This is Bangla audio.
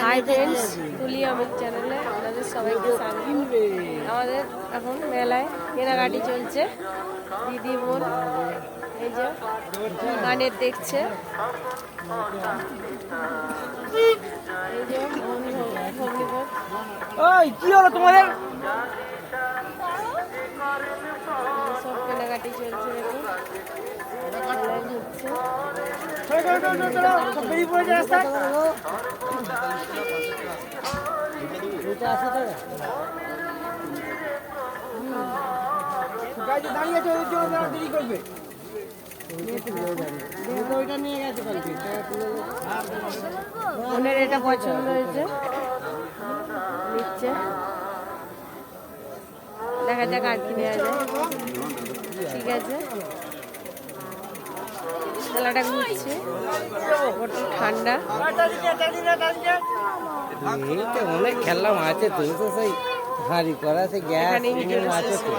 হাই ফ্রেন্ডস, তুলি অমিত চ্যানেলে আপনাদের সবাইকে স্বাগত। আমাদের এখন মেলায় কেনাকাটি চলছে। দিদি বোন এই যে গানের দেখছে, এই যে ভগ্নিপথ। ওই কি হলো তোমাদের? সব কেনাকাটি চলছে, দেখুন মেলায় ঘুরছে। সব বেরিয়ে পড়েছে রাস্তায়। গাড়িতে দাঁড়িয়ে আছে, ওই জন্য ওরা দেরি করবে। ওইটা নিয়ে গেছে কালকে। বোনের এটা পছন্দ হয়েছে, নিচ্ছে। দেখা যাক আর কি নেওয়া যায়। ঠিক আছে, মেলাটা ঘুরছে, ঠান্ডা। অনেক খেললাম আছে, তুই তো সেই হাড়ি করা, সেই গ্যাস আছে তো।